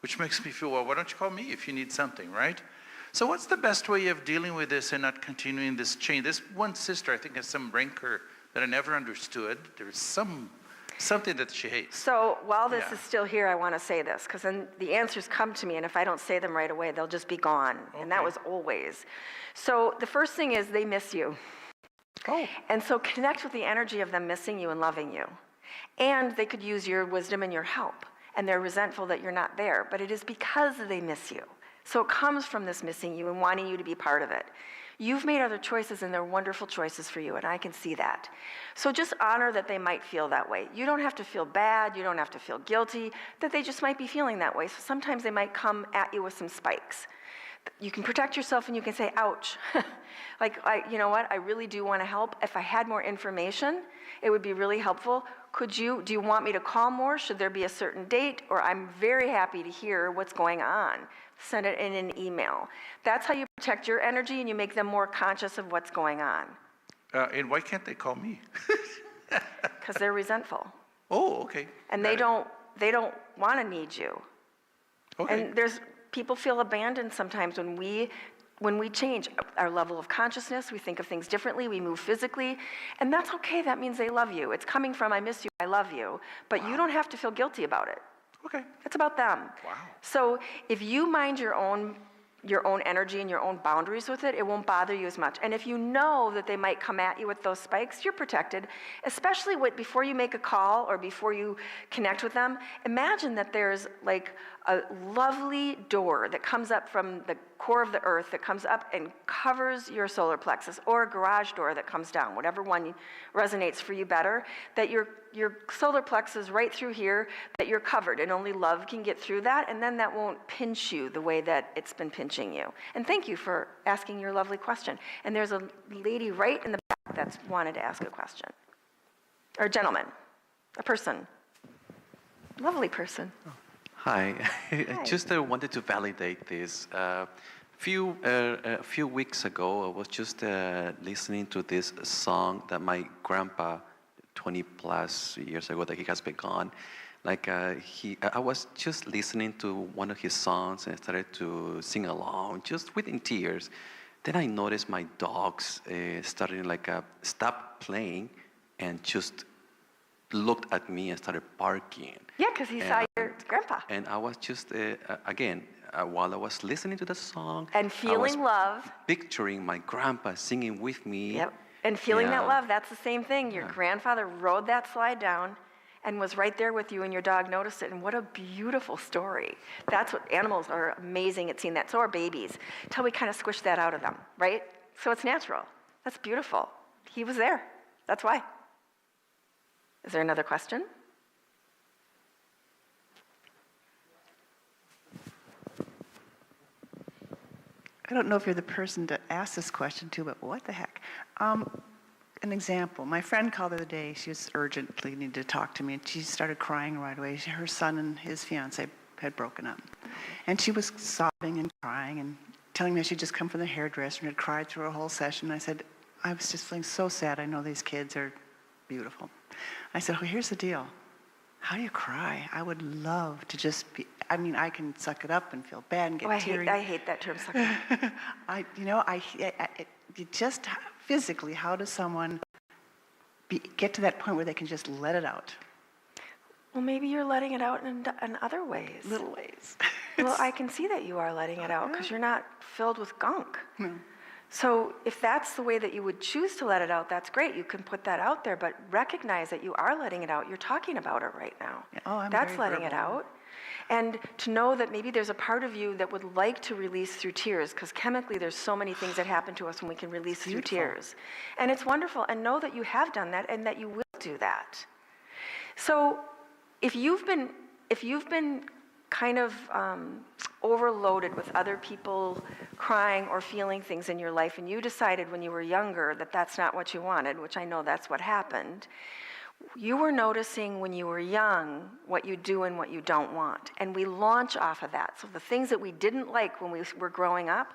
which makes me feel, well, why don't you call me if you need something, right? So what's the best way of dealing with this and not continuing this chain? This one sister, I think, has some rancor that I never understood. There's something that she hates. So while this Yeah. is still here, I want to say this, because then the answers come to me, and if I don't say them right away, they'll just be gone. And that Okay. was always. So the first thing is they miss you. Oh. And so connect with the energy of them missing you and loving you. And they could use your wisdom and your help. And they're resentful that you're not there. But it is because they miss you. So it comes from this missing you and wanting you to be part of it. You've made other choices, and they're wonderful choices for you, and I can see that. So just honor that they might feel that way. You don't have to feel bad. You don't have to feel guilty, that they just might be feeling that way. So sometimes they might come at you with some spikes. You can protect yourself, and you can say, ouch. Like, you know what? I really do want to help. If I had more information, it would be really helpful. Do you want me to call more? Should there be a certain date? Or I'm very happy to hear what's going on. Send it in an email. That's how you protect your energy, and you make them more conscious of what's going on. And why can't they call me? Because they're resentful. Oh, okay. And they don't want to need you. Okay. And people feel abandoned sometimes when we change our level of consciousness. We think of things differently. We move physically. And that's okay. That means they love you. It's coming from, I miss you, I love you. But you don't have to feel guilty about it. Okay. It's about them. Wow. So if you mind your own energy and your own boundaries with it, it won't bother you as much. And if you know that they might come at you with those spikes, you're protected, especially before you make a call or before you connect with them. Imagine that there's like a lovely door that comes up from the core of the earth that comes up and covers your solar plexus, or a garage door that comes down, whatever one resonates for you better, that your solar plexus right through here, that you're covered, and only love can get through that, and then that won't pinch you the way that it's been pinching you. And thank you for asking your lovely question. And there's a lady right in the back that's wanted to ask a question. Or a gentleman, a person, lovely person. Hi. Hi. I just wanted to validate this. A few weeks ago, I was just listening to this song that my grandpa, 20 plus years ago, that he has been gone. I was just listening to one of his songs and I started to sing along, just within tears. Then I noticed my dogs starting stop playing and just looked at me and started barking. Yeah, because he saw your grandpa. And I was just, while I was listening to the song, And feeling love. picturing my grandpa singing with me. Yep. And feeling that Yeah. love, that's the same thing. Your grandfather rode that slide down and was right there with you, and your dog noticed it. And what a beautiful story. That's what animals are amazing at seeing that. So are babies, till we kind of squish that out of them, right? So it's natural. That's beautiful. He was there. That's why. Is there another question? I don't know if you're the person to ask this question to, but what the heck? An example, my friend called the other day. She was urgently needed to talk to me, and she started crying right away. Her son and his fiance had broken up. And she was sobbing and crying and telling me she'd just come from the hairdresser and had cried through a whole session. I said, I was just feeling so sad. I know these kids are beautiful. I said, well, here's the deal. How do you cry? I would love to just be, I can suck it up and feel bad and get teary. I hate that term, suck it up. Just physically, how does someone get to that point where they can just let it out? Well, maybe you're letting it out in other ways. Little ways. Well, I can see that you are letting it out because you're not filled with gunk. No. So if that's the way that you would choose to let it out, that's great. You can put that out there, but recognize that you are letting it out. You're talking about it right now. Yeah. Oh, I'm That's very letting it verbal. out. And to know that maybe there's a part of you that would like to release through tears, because chemically there's so many things that happen to us when we can release through tears. And it's wonderful. And know that you have done that and that you will do that. So if you've been kind of overloaded with other people crying or feeling things in your life, and you decided when you were younger that that's not what you wanted, which I know that's what happened, you were noticing when you were young what you do and what you don't want. And we launch off of that. So the things that we didn't like when we were growing up,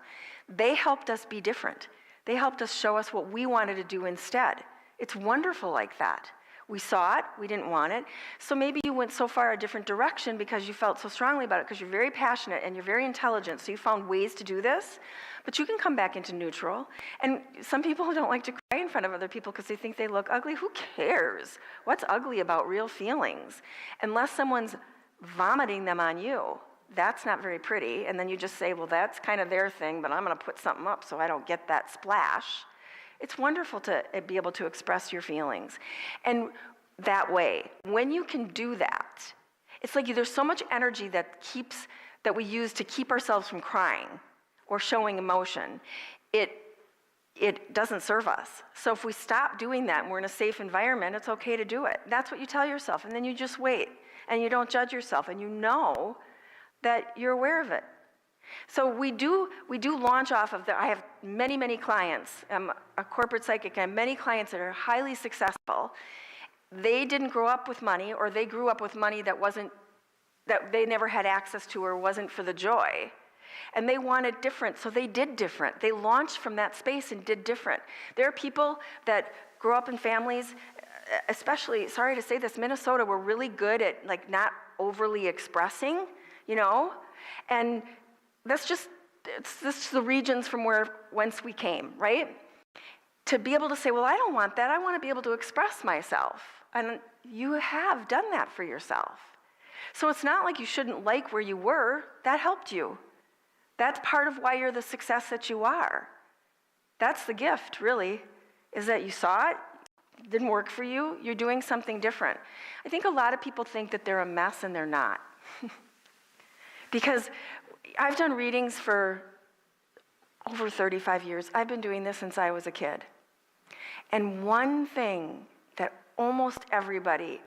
they helped us be different. They helped us show us what we wanted to do instead. It's wonderful like that. We saw it, we didn't want it. So maybe you went so far a different direction because you felt so strongly about it, because you're very passionate and you're very intelligent, so you found ways to do this. But you can come back into neutral. And some people don't like to cry in front of other people because they think they look ugly. Who cares? What's ugly about real feelings? Unless someone's vomiting them on you, that's not very pretty. And then you just say, well, that's kind of their thing, but I'm going to put something up so I don't get that splash. It's wonderful to be able to express your feelings. And that way, when you can do that, it's like there's so much energy that keeps that we use to keep ourselves from crying or showing emotion, it doesn't serve us. So if we stop doing that and we're in a safe environment, it's okay to do it. That's what you tell yourself, and then you just wait, and you don't judge yourself, and you know that you're aware of it. So we do launch off of I have many, many clients. I'm a corporate psychic. I have many clients that are highly successful. They didn't grow up with money, or they grew up with money that they never had access to or wasn't for the joy. And they wanted different, so they did different. They launched from that space and did different. There are people that grow up in families, especially, sorry to say this, Minnesota, we're really good at like not overly expressing, you know? And that's just the regions from whence we came, right? To be able to say, well, I don't want that. I want to be able to express myself. And you have done that for yourself. So it's not like you shouldn't like where you were. That helped you. That's part of why you're the success that you are. That's the gift, really, is that you saw it, didn't work for you, you're doing something different. I think a lot of people think that they're a mess, and they're not. Because I've done readings for over 35 years. I've been doing this since I was a kid. And one thing that almost everybody,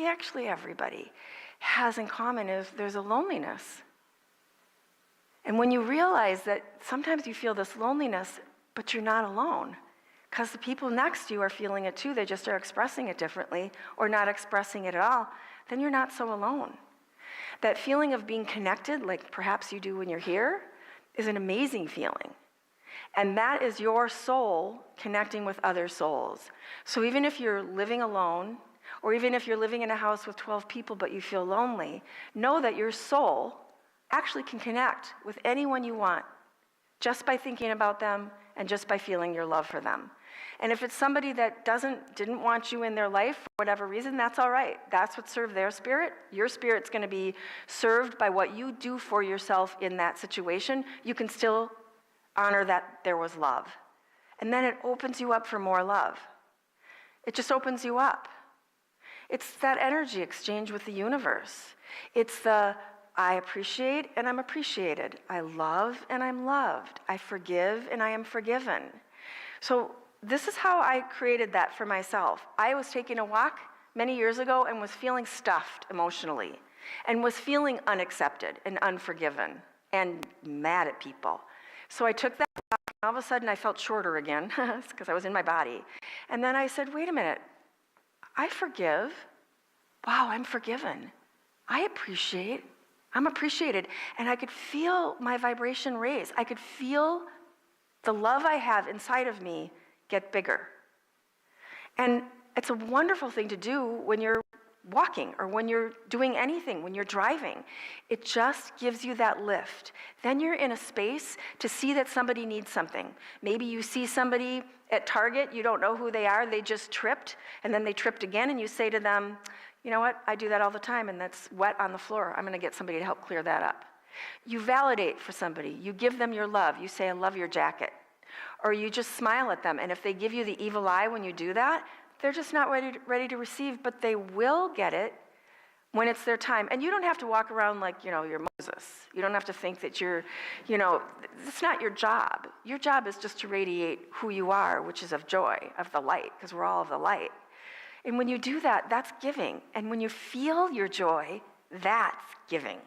actually everybody, has in common is there's a loneliness. And when you realize that sometimes you feel this loneliness, but you're not alone, because the people next to you are feeling it too, they just are expressing it differently or not expressing it at all, then you're not so alone. That feeling of being connected, like perhaps you do when you're here, is an amazing feeling. And that is your soul connecting with other souls. So even if you're living alone, or even if you're living in a house with 12 people but you feel lonely, know that your soul actually can connect with anyone you want just by thinking about them and just by feeling your love for them. And if it's somebody that didn't want you in their life for whatever reason, that's all right. That's what served their spirit. Your spirit's going to be served by what you do for yourself in that situation. You can still honor that there was love. And then it opens you up for more love. It just opens you up. It's that energy exchange with the universe. It's the I appreciate and I'm appreciated. I love and I'm loved. I forgive and I am forgiven. So this is how I created that for myself. I was taking a walk many years ago and was feeling stuffed emotionally and was feeling unaccepted and unforgiven and mad at people. So I took that walk, and all of a sudden I felt shorter again because I was in my body. And then I said, wait a minute, I forgive. Wow, I'm forgiven. I appreciate. I'm appreciated. And I could feel my vibration raise. I could feel the love I have inside of me get bigger. And it's a wonderful thing to do when you're walking or when you're doing anything, when you're driving. It just gives you that lift. Then you're in a space to see that somebody needs something. Maybe you see somebody at Target, you don't know who they are, they just tripped, and then they tripped again, and you say to them, you know what, I do that all the time, and that's wet on the floor. I'm going to get somebody to help clear that up. You validate for somebody. You give them your love. You say, I love your jacket. Or you just smile at them, and if they give you the evil eye when you do that, they're just not ready to receive, but they will get it when it's their time. And you don't have to walk around like, you're Moses. You don't have to think that it's not your job. Your job is just to radiate who you are, which is of joy, of the light, because we're all of the light. And when you do that, that's giving. And when you feel your joy, that's giving.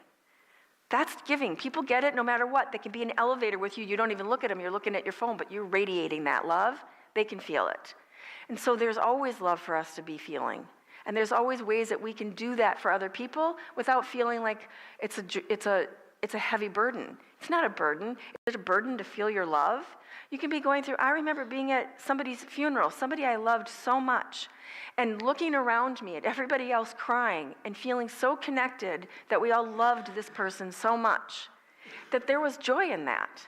That's giving. People get it no matter what. They can be in an elevator with you. You don't even look at them. You're looking at your phone, but you're radiating that love. They can feel it. And so there's always love for us to be feeling. And there's always ways that we can do that for other people without feeling like it's a heavy burden. It's not a burden. It's a burden to feel your love. You can be going through, I remember being at somebody's funeral, somebody I loved so much, and looking around me at everybody else crying and feeling so connected that we all loved this person so much, that there was joy in that.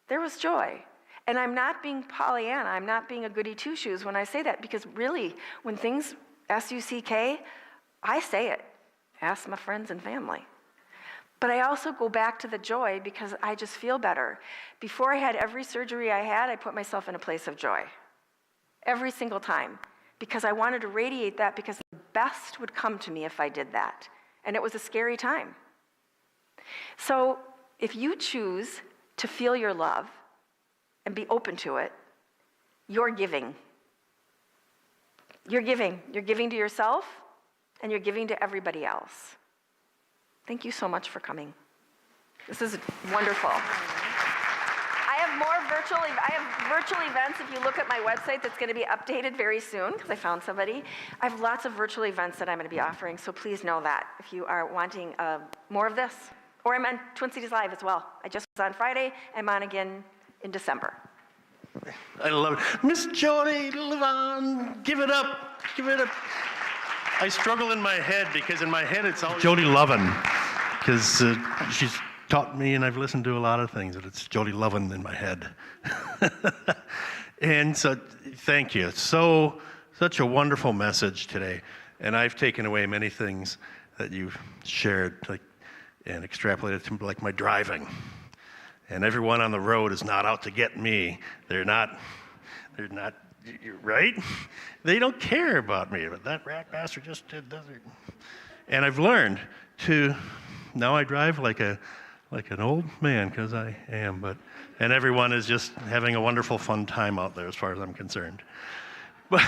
There was joy. And I'm not being Pollyanna, I'm not being a goody two-shoes when I say that, because really, when things S-U-C-K, I say it. Ask my friends and family. But I also go back to the joy because I just feel better. Before I had every surgery I had, I put myself in a place of joy. Every single time. Because I wanted to radiate that, because the best would come to me if I did that. And it was a scary time. So if you choose to feel your love and be open to it, you're giving. You're giving. You're giving to yourself, and you're giving to everybody else. Thank you so much for coming. This is wonderful. I have virtual events. If you look at my website, that's going to be updated very soon because I found somebody. I have lots of virtual events that I'm going to be offering, so please know that if you are wanting more of this. Or I'm on Twin Cities Live as well. I just was on Friday. I'm on again in December. I love it. Miss Jodi, Livon, give it up, give it up. I struggle in my head because in my head it's always Jodi Lovin, because she's taught me and I've listened to a lot of things, but it's Jodi Lovin in my head. And so, thank you. Such a wonderful message today, and I've taken away many things that you've shared, and extrapolated to like my driving. And everyone on the road is not out to get me. They're not, right? They don't care about me, but that rat bastard just does it. And I've learned now I drive like an old man, because I am, and everyone is just having a wonderful fun time out there as far as I'm concerned. But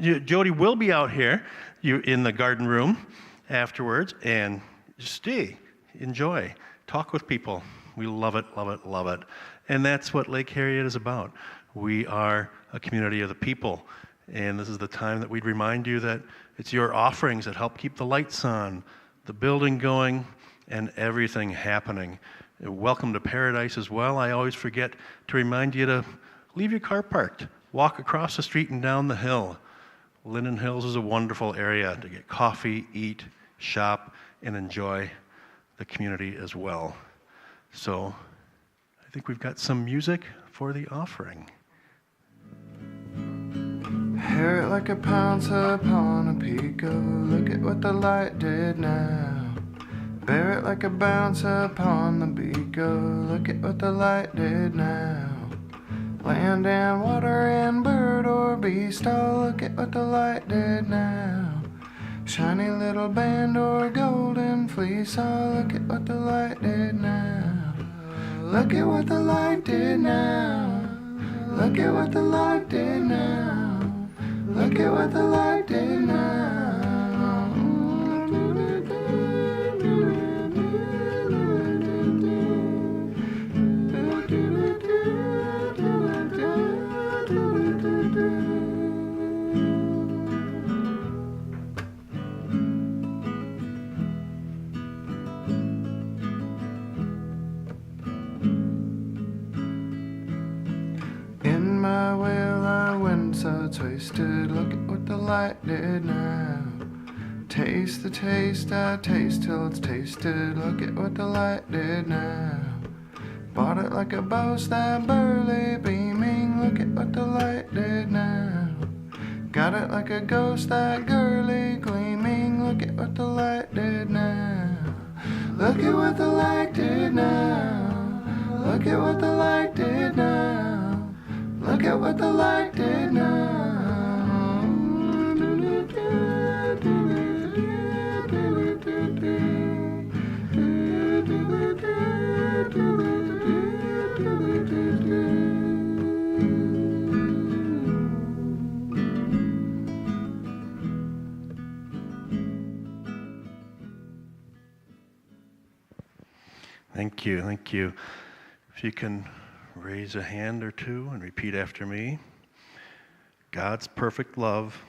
Jodi will be out here in the garden room afterwards, and stay, enjoy. Talk with people. We love it, love it, love it. And that's what Lake Harriet is about. We are a community of the people. And this is the time that we'd remind you that it's your offerings that help keep the lights on, the building going, and everything happening. Welcome to Paradise as well. I always forget to remind you to leave your car parked. Walk across the street and down the hill. Linden Hills is a wonderful area to get coffee, eat, shop, and enjoy the community as well. So I think we've got some music for the offering. Hair like a pounce upon a pico. Look at what the light did now. Bear it like a bounce upon the beaco. Look at what the light did now. Land and water and bird or beast, oh, look at what the light did now. Shiny little band or golden fleece, oh, look at what the light did now. Look at what the light did now. Look at what the light did now. Look at what the light did now. In my will I went so twisted. Look at what the light did now. Taste the taste, I taste till it's tasted. Look at what the light did now. Bought it like a boast, that burly beaming. Look at what the light did now. Got it like a ghost, that girly gleaming. Look at what the light did now. Look at what the light did now. Look at what the light did now. Look at what the light did now. Thank you, thank you. If you can raise a hand or two and repeat after me. God's perfect love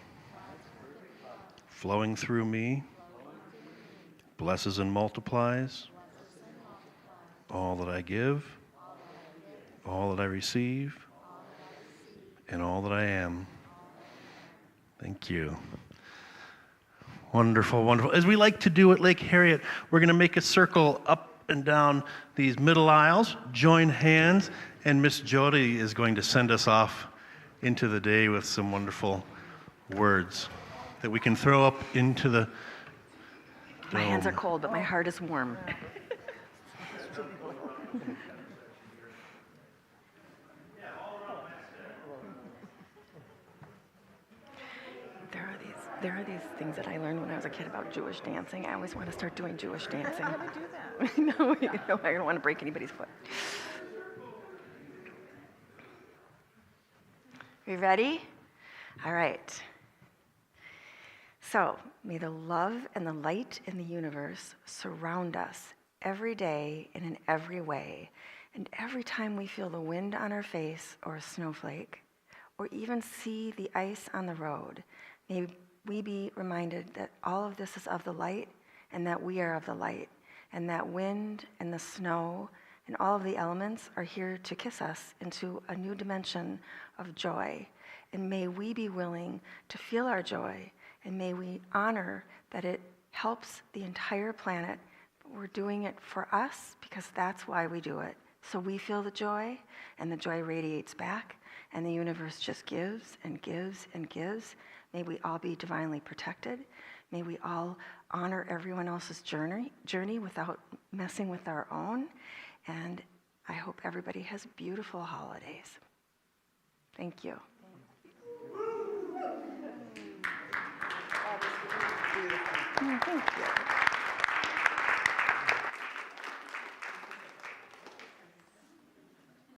flowing through me blesses and multiplies all that I give, all that I receive, and all that I am. Thank you. Wonderful, wonderful. As we like to do at Lake Harriet, we're going to make a circle up and down these middle aisles, join hands, and Miss Jodi is going to send us off into the day with some wonderful words that we can throw up into the dome. My hands are cold, but my heart is warm. There are these. There are these things that I learned when I was a kid about Jewish dancing. I always want to start doing Jewish dancing. How do we do that? No, I don't want to break anybody's foot. Are you ready? All right. So, may the love and the light in the universe surround us every day and in every way. And every time we feel the wind on our face or a snowflake, or even see the ice on the road, may we be reminded that all of this is of the light and that we are of the light, and that wind and the snow and all of the elements are here to kiss us into a new dimension of joy. And may we be willing to feel our joy, and may we honor that it helps the entire planet, but we're doing it for us because that's why we do it. So we feel the joy, and the joy radiates back, and the universe just gives and gives and gives. May we all be divinely protected. May we all honor everyone else's journey without messing with our own. And I hope everybody has beautiful holidays. Thank you. Thank you.